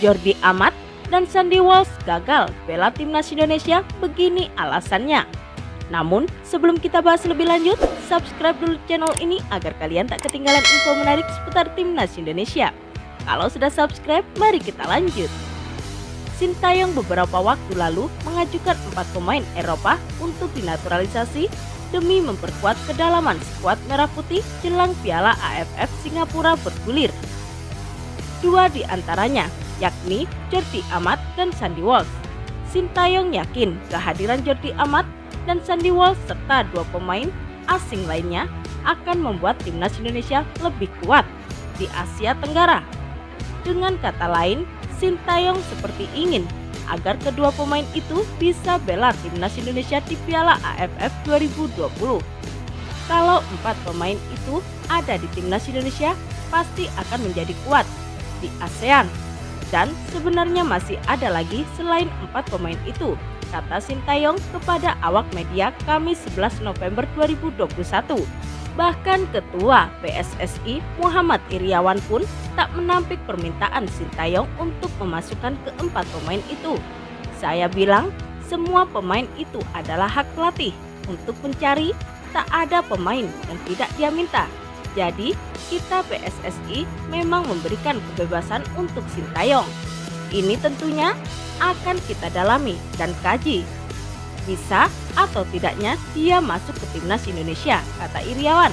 Jordi Amat dan Sandy Walsh gagal bela timnas Indonesia, begini alasannya. Namun, sebelum kita bahas lebih lanjut, subscribe dulu channel ini agar kalian tak ketinggalan info menarik seputar timnas Indonesia. Kalau sudah subscribe, mari kita lanjut. Sintayong beberapa waktu lalu mengajukan 4 pemain Eropa untuk dinaturalisasi demi memperkuat kedalaman skuad merah putih jelang Piala AFF Singapura bergulir. 2 di antaranya, yakni Jordi Amat dan Sandy Walsh. Sintayong yakin kehadiran Jordi Amat dan Sandy Walsh serta 2 pemain asing lainnya akan membuat timnas Indonesia lebih kuat di Asia Tenggara. Dengan kata lain, Sintayong seperti ingin agar kedua pemain itu bisa bela timnas Indonesia di Piala AFF 2020. Kalau 4 pemain itu ada di timnas Indonesia, pasti akan menjadi kuat di ASEAN. Dan sebenarnya masih ada lagi selain 4 pemain itu, kata Sintayong kepada awak media Kamis 11 November 2021. Bahkan Ketua PSSI Muhammad Iryawan pun tak menampik permintaan Sintayong untuk memasukkan ke-4 pemain itu. Saya bilang semua pemain itu adalah hak pelatih untuk mencari, tak ada pemain yang tidak dia minta. Jadi kita PSSI memang memberikan kebebasan untuk Sintayong. Ini tentunya akan kita dalami dan kaji. Bisa atau tidaknya dia masuk ke timnas Indonesia, kata Iryawan.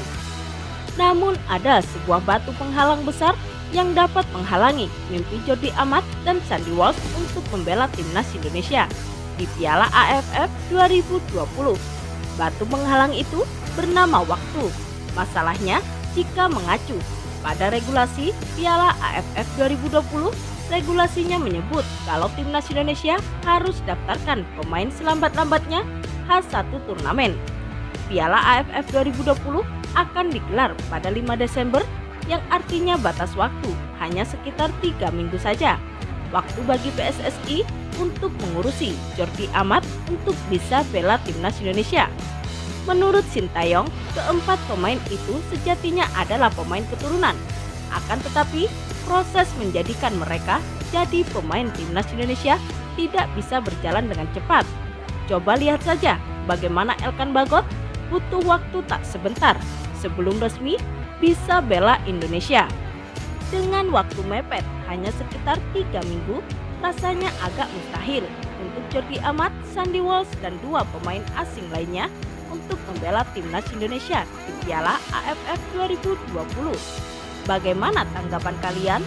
Namun ada sebuah batu penghalang besar yang dapat menghalangi mimpi Jordi Amat dan Sandy Walsh untuk membela timnas Indonesia di Piala AFF 2020. Batu penghalang itu bernama waktu. Masalahnya, jika mengacu pada regulasi Piala AFF 2020, regulasinya menyebut kalau timnas Indonesia harus daftarkan pemain selambat-lambatnya H1 turnamen. Piala AFF 2020 akan digelar pada 5 Desember yang artinya batas waktu hanya sekitar 3 minggu saja. Waktu bagi PSSI untuk mengurusi Jordi Amat untuk bisa bela timnas Indonesia. Menurut Sintayong, ke-4 pemain itu sejatinya adalah pemain keturunan. Akan tetapi, proses menjadikan mereka jadi pemain timnas Indonesia tidak bisa berjalan dengan cepat. Coba lihat saja bagaimana Elkan Bagot butuh waktu tak sebentar sebelum resmi bisa bela Indonesia. Dengan waktu mepet hanya sekitar 3 minggu, rasanya agak mustahil untuk Jordi Amat, Sandy Walsh, dan 2 pemain asing lainnya untuk membela timnas Indonesia di Piala AFF 2020. Bagaimana tanggapan kalian?